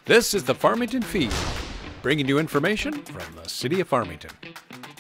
This is the Farmington Feed, bringing you information from the city of Farmington.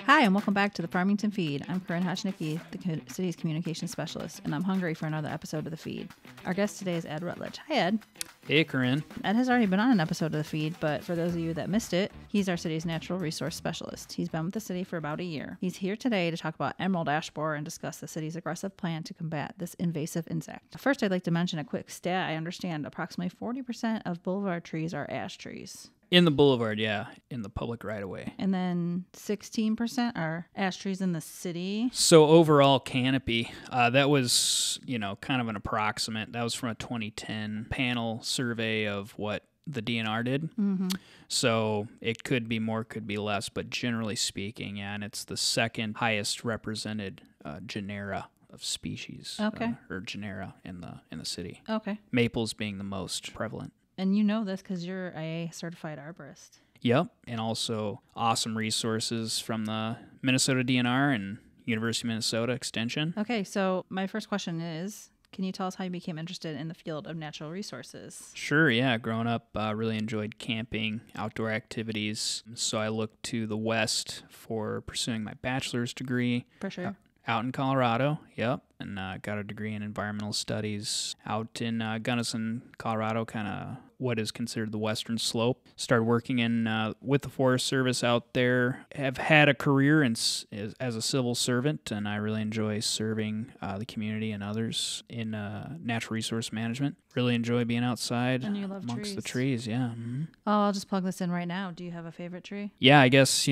Hi, and welcome back to the Farmington Feed. I'm Caryn, the city's communications specialist, and I'm hungry for another episode of the Feed. Our guest today is Ed Rutledge. Hi, Ed. Hey, Caryn. Ed has already been on an episode of the Feed, but for those of you that missed it, he's our city's natural resource specialist. He's been with the city for about a year. He's here today to talk about emerald ash borer and discuss the city's aggressive plan to combat this invasive insect. First, I'd like to mention a quick stat. I understand approximately 40% of boulevard trees are ash trees. In the boulevard, yeah, in the public right-of-way. And then 16% are ash trees in the city. So overall canopy, that was, kind of an approximate. That was from a 2010 panel survey of what the DNR did. Mm-hmm. So it could be more, could be less, but generally speaking, yeah, and it's the second highest represented genera of species, okay, or genera in the city. Okay. Maples being the most prevalent. And you know this because you're a certified arborist. Yep, and also awesome resources from the Minnesota DNR and University of Minnesota Extension. Okay, so my first question is, can you tell us how you became interested in the field of natural resources? Sure, yeah. Growing up, really enjoyed camping, outdoor activities. So I looked to the West for pursuing my bachelor's degree. For sure. Out in Colorado, yep, and got a degree in environmental studies out in Gunnison, Colorado, kind of what is considered the western slope. Started working in with the Forest Service out there. Have had a career as a civil servant, and I really enjoy serving the community and others in natural resource management. Really enjoy being outside and you love amongst trees. The trees, yeah. Mm-hmm. Oh, I'll just plug this in right now. Do you have a favorite tree? Yeah, I guess,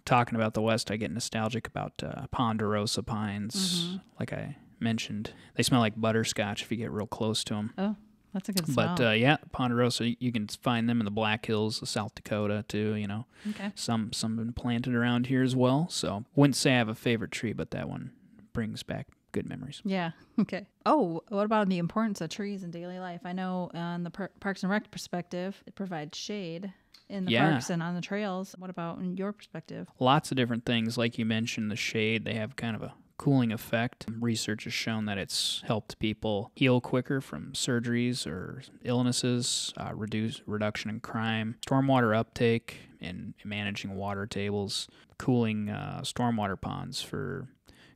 talking about the West, I get nostalgic about ponderosa pines, mm-hmm. like I mentioned. They smell like butterscotch if you get real close to them. Oh, that's a good smell. But, yeah, ponderosa, you can find them in the Black Hills of South Dakota, too, Okay. Some been planted around here as well. So wouldn't say I have a favorite tree, but that one brings back good memories. Yeah. Okay. Oh, what about the importance of trees in daily life? I know on the Parks and Rec perspective, it provides shade in the parks and on the trails. What about in your perspective? Lots of different things. Like you mentioned, the shade, they have kind of a cooling effect. Research has shown that it's helped people heal quicker from surgeries or illnesses, reduction in crime, stormwater uptake, and managing water tables, cooling stormwater ponds for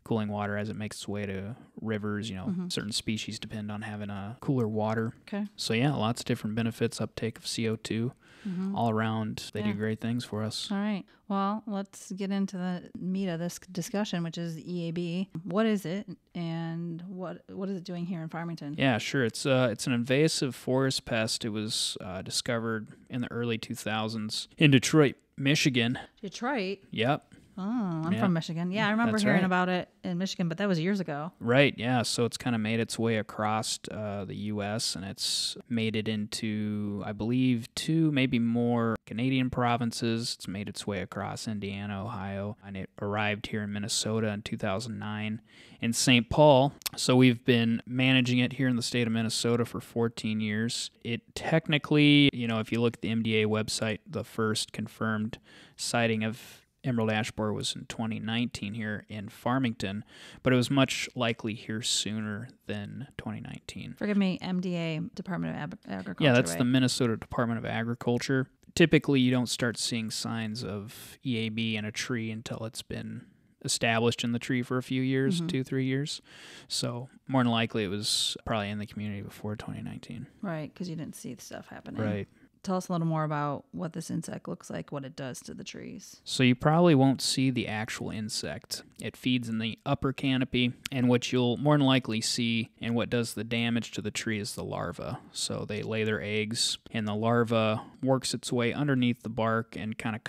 cooling water as it makes its way to rivers. mm-hmm. Certain species depend on having a cooler water. Okay. So yeah, lots of different benefits, uptake of CO2. Mm-hmm. All around, they do great things for us. All right. Well, let's get into the meat of this discussion, which is EAB. What is it, and what is it doing here in Farmington? Yeah, sure. It's an invasive forest pest. It was discovered in the early 2000s in Detroit, Michigan. Detroit? Yep. Oh, I'm from Michigan. Yeah, I remember hearing about it in Michigan, but that was years ago. Right, yeah. So it's kind of made its way across the U.S., and it's made it into, I believe, 2, maybe more Canadian provinces. It's made its way across Indiana, Ohio, and it arrived here in Minnesota in 2009 in St. Paul. So we've been managing it here in the state of Minnesota for 14 years. It technically, if you look at the MDA website, the first confirmed sighting of emerald ash borer was in 2019 here in Farmington, but it was much likely here sooner than 2019. Forgive me, MDA, Department of Agriculture. Yeah, that's right? the Minnesota Department of Agriculture. Typically, you don't start seeing signs of EAB in a tree until it's been established in the tree for a few years, mm-hmm. 2-3 years. So more than likely, it was probably in the community before 2019. Right, because you didn't see the stuff happening. Right. Tell us a little more about what this insect looks like, what it does to the trees. So you probably won't see the actual insect. It feeds in the upper canopy, and what you'll more than likely see and what does the damage to the tree is the larva. So they lay their eggs, and the larva works its way underneath the bark and kind of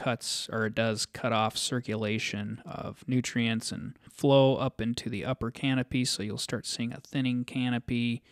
it does cut off circulation of nutrients and flow up into the upper canopy. So you'll start seeing a thinning canopy,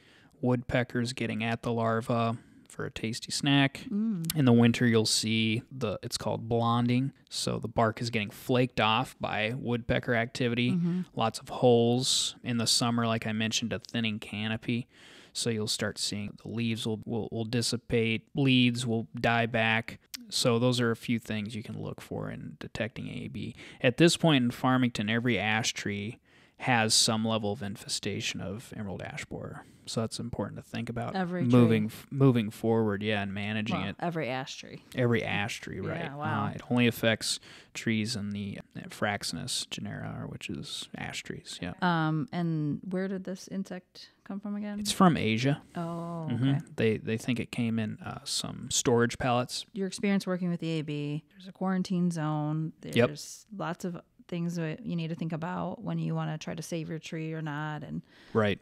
woodpeckers getting at the larva for a tasty snack. In the winter, you'll see it's called blonding. So the bark is getting flaked off by woodpecker activity. Mm-hmm. Lots of holes. In the summer, like I mentioned, a thinning canopy. So you'll start seeing the leaves will dissipate, leaves will die back. So those are a few things you can look for in detecting EAB. At this point in Farmington, every ash tree has some level of infestation of emerald ash borer. So that's important to think about Every moving forward, and managing it. Every ash tree. Every ash tree, right? Yeah, wow. It only affects trees in the Fraxinus genera, which is ash trees. Yeah. And where did this insect come from again? It's from Asia. Oh, okay. They think it came in some storage pallets. Your experience working with the AB, there's a quarantine zone. There's lots of things that you need to think about when you want to try to save your tree or not. And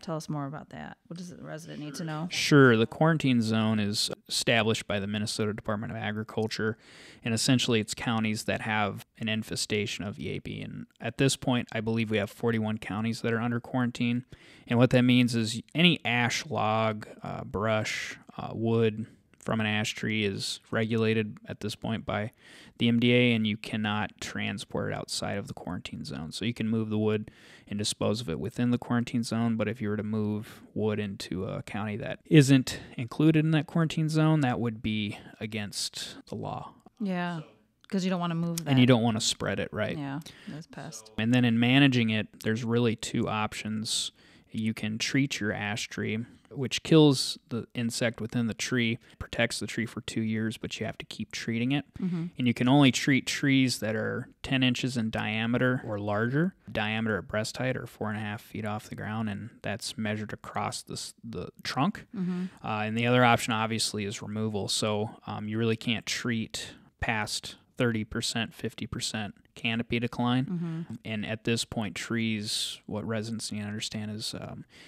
tell us more about that. What does the resident need to know? Sure. The quarantine zone is established by the Minnesota Department of Agriculture, and essentially it's counties that have an infestation of EAB. And at this point, I believe we have 41 counties that are under quarantine. And what that means is any ash log, brush, wood from an ash tree is regulated at this point by the MDA, and you cannot transport it outside of the quarantine zone. So you can move the wood and dispose of it within the quarantine zone, but if you were to move wood into a county that isn't included in that quarantine zone, that would be against the law. Yeah, because you don't want to move that. And you don't want to spread it, right? Yeah, that's pest. And then in managing it, there's really two options. You can treat your ash tree, which kills the insect within the tree, protects the tree for 2 years, but you have to keep treating it. Mm-hmm. And you can only treat trees that are 10 inches in diameter or larger. Diameter at breast height or 4.5 feet off the ground, and that's measured across the trunk. Mm-hmm. And the other option, obviously, is removal. So you really can't treat past 30%, 50% canopy decline. Mm-hmm. And at this point, trees, what residents need to understand is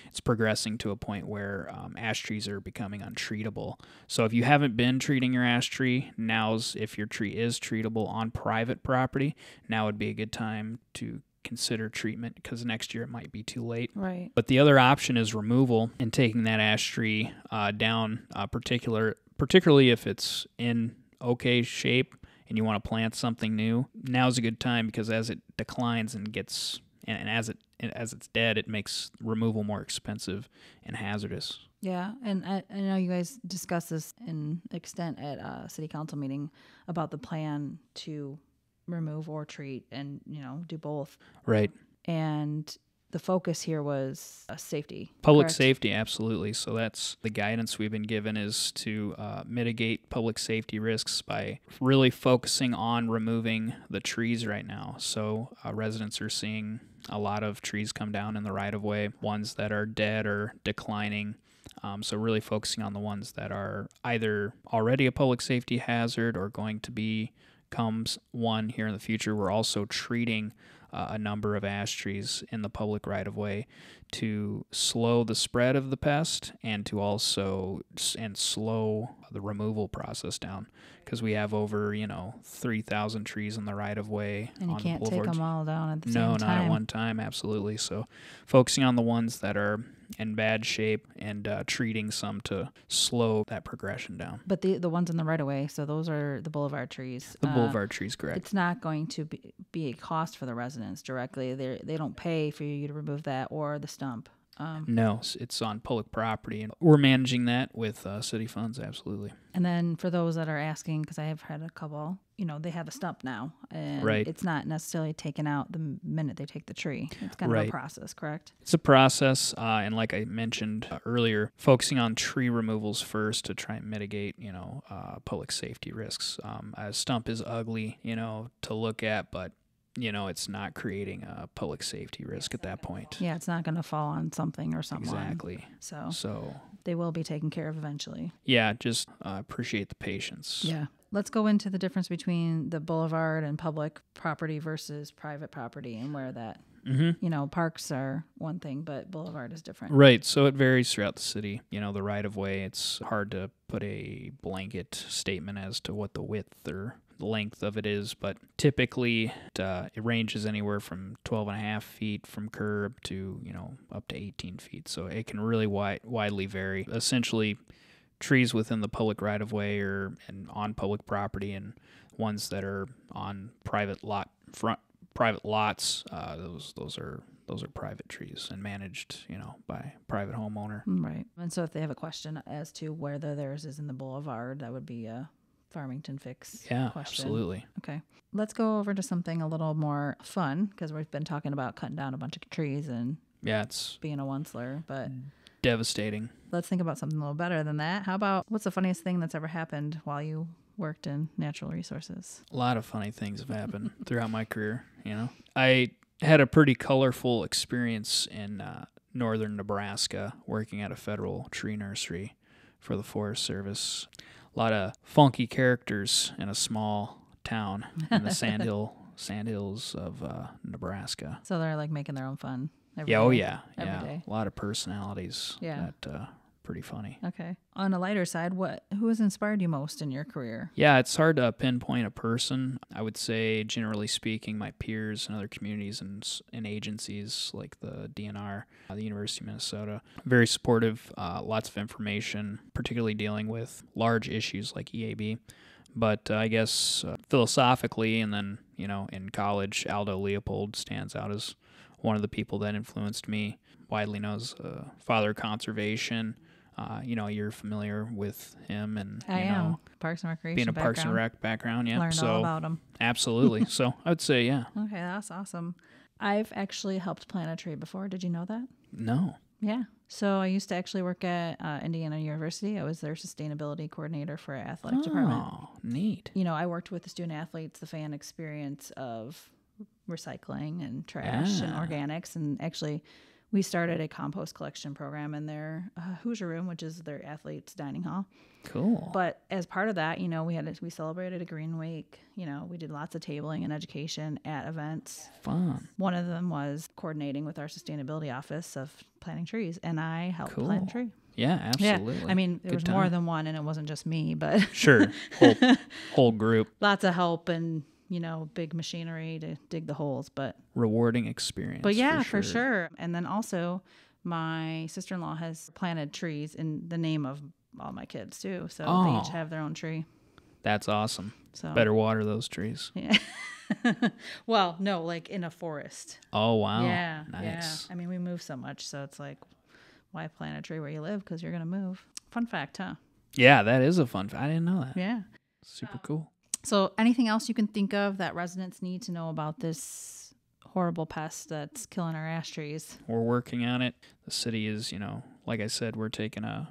it's progressing to a point where ash trees are becoming untreatable. So if you haven't been treating your ash tree, if your tree is treatable on private property, now would be a good time to consider treatment, because next year it might be too late. Right. But the other option is removal and taking that ash tree down, particularly if it's in okay shape and you want to plant something new. Now's a good time, because as it declines and gets as it's dead, it makes removal more expensive and hazardous. Yeah, and I know you guys discussed this in extent at a city council meeting about the plan to remove or treat and, do both. Right. And the focus here was safety. Public correct? safety, absolutely. So that's the guidance we've been given, is to mitigate public safety risks by really focusing on removing the trees right now. So residents are seeing a lot of trees come down in the right-of-way, ones that are dead or declining. So really focusing on the ones that are either already a public safety hazard or going to become one here in the future. We're also treating a number of ash trees in the public right-of-way to slow the spread of the pest and to also slow the removal process down, because we have over 3,000 trees in the right-of-way. And you can't take them all down at the same time. No, not at one time, absolutely. So focusing on the ones that are in bad shape and treating some to slow that progression down. But the ones in the right-of-way, so those are the boulevard trees. The boulevard trees, correct. It's not going to be a cost for the residents directly. They don't pay for you to remove that or the stump. No, it's on public property, and we're managing that with city funds, absolutely. And then for those that are asking, because I have had a couple, they have a stump now, and right. It's not necessarily taken out the minute they take the tree. It's kind of a process, correct? It's a process, and like I mentioned earlier, focusing on tree removals first to try and mitigate, public safety risks. A stump is ugly, to look at, but it's not creating a public safety risk at that point. Yeah, it's not going to fall on something or someone. Exactly. So they will be taken care of eventually. Yeah, just appreciate the patience. Yeah. Let's go into the difference between the boulevard and public property versus private property, and where that, parks are one thing, but boulevard is different. Right. So it varies throughout the city. The right-of-way, it's hard to put a blanket statement as to what the width or length of it is, but typically it ranges anywhere from 12.5 feet from curb to up to 18 feet. So it can really widely vary. Essentially, trees within the public right-of-way and on public property, and ones that are on private lots. Those are private trees and managed, by private homeowner. Right. And so if they have a question as to whether theirs is in the boulevard, that would be a Farmington fix question. Absolutely. Okay. Let's go over to something a little more fun, because we've been talking about cutting down a bunch of trees and it's being a onceler, but Devastating. Let's think about something a little better than that. How about, what's the funniest thing that's ever happened while you worked in natural resources? A lot of funny things have happened throughout my career, you know. I had a pretty colorful experience in northern Nebraska working at a federal tree nursery for the Forest Service. A lot of funky characters in a small town in the sandhills of Nebraska. So they're like making their own fun. Every Yeah, day, oh yeah, every yeah. day. A lot of personalities. Yeah. That pretty funny. Okay. On a lighter side, who has inspired you most in your career? Yeah, it's hard to pinpoint a person. I would say, generally speaking, my peers and other communities and agencies like the DNR, the University of Minnesota, very supportive, lots of information, particularly dealing with large issues like EAB. But I guess philosophically, and then, you know, in college, Aldo Leopold stands out as one of the people that influenced me, widely known as Father of Conservation. You know, you're familiar with him, and I you am. know, Parks and Recreation being a background. Parks and Rec background, yeah. Learned all about him. Absolutely. So I would say, yeah. Okay, that's awesome. I've actually helped plant a tree before. Did you know that? No. Yeah. So I used to actually work at Indiana University. I was their sustainability coordinator for our athletic department. Oh, neat. You know, I worked with the student athletes, the fan experience of recycling and trash and organics. And actually, we started a compost collection program in their Hoosier Room, which is their athletes' dining hall. Cool. But as part of that, you know, we celebrated a green week. You know, we did lots of tabling and education at events. Fun. One of them was coordinating with our sustainability office of planting trees, and I helped plant a tree. Yeah, absolutely. Yeah. I mean, there was more than one, and it wasn't just me, but sure, whole group. Lots of help and, you know, big machinery to dig the holes, but rewarding experience. But yeah, for sure. And then also, my sister-in-law has planted trees in the name of all my kids too, so they each have their own tree. That's awesome. So better water those trees. Yeah. Well, no, like in a forest. Oh wow. Yeah. Nice. Yeah. I mean, we move so much, so it's like, why plant a tree where you live? Because you're gonna move. Fun fact, huh? Yeah, that is a fun fact. I didn't know that. Yeah. Super cool. So, anything else you can think of that residents need to know about this horrible pest that's killing our ash trees? We're working on it. The city is, you know, like I said, we're taking a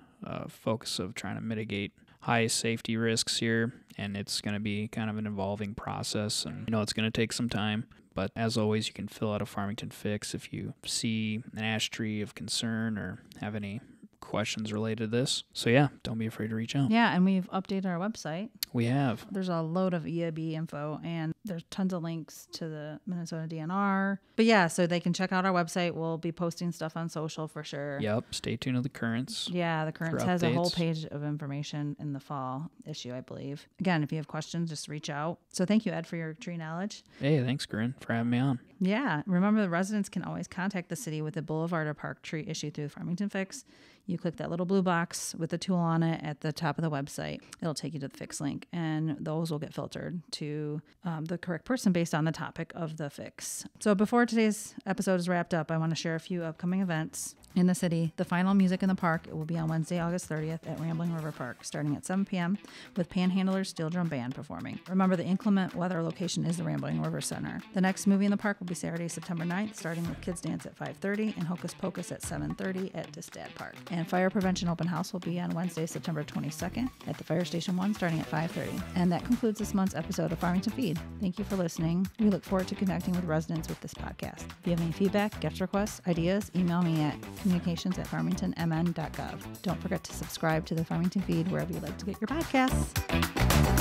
focus of trying to mitigate high safety risks here, and it's going to be kind of an evolving process, and you know it's going to take some time. But as always, you can fill out a Farmington Fix if you see an ash tree of concern or have any questions related to this. So yeah, don't be afraid to reach out. Yeah, and we've updated our website. We have. There's a load of EAB info, and there's tons of links to the Minnesota DNR. But yeah, so they can check out our website. We'll be posting stuff on social for sure. Yep. Stay tuned to the Currents. Yeah, the Currents has a whole page of information in the fall issue, I believe. Again, if you have questions, just reach out. So thank you, Ed, for your tree knowledge. Hey, thanks, Caryn, for having me on. Yeah. Remember, the residents can always contact the city with a boulevard or park tree issued through the Farmington Fix. You click that little blue box with the tool on it at the top of the website. It'll take you to the Fix link, and those will get filtered to the correct person based on the topic of the Fix. So before today's episode is wrapped up, I want to share a few upcoming events in the city. The final Music in the Park, it will be on Wednesday, August 30th at Rambling River Park, starting at 7 p.m. with Panhandlers Steel Drum Band performing. Remember, the inclement weather location is the Rambling River Center. The next movie in the park will be Saturday, September 9th, starting with Kids Dance at 5:30 and Hocus Pocus at 7:30 at Distad Park. And Fire Prevention Open House will be on Wednesday, September 22nd at the Fire Station 1, starting at 5:30. And that concludes this month's episode of Farmington Feed. Thank you for listening. We look forward to connecting with residents with this podcast. If you have any feedback, guest requests, ideas, email me at communications@farmingtonmn.gov. Don't forget to subscribe to the Farmington Feed wherever you like to get your podcasts.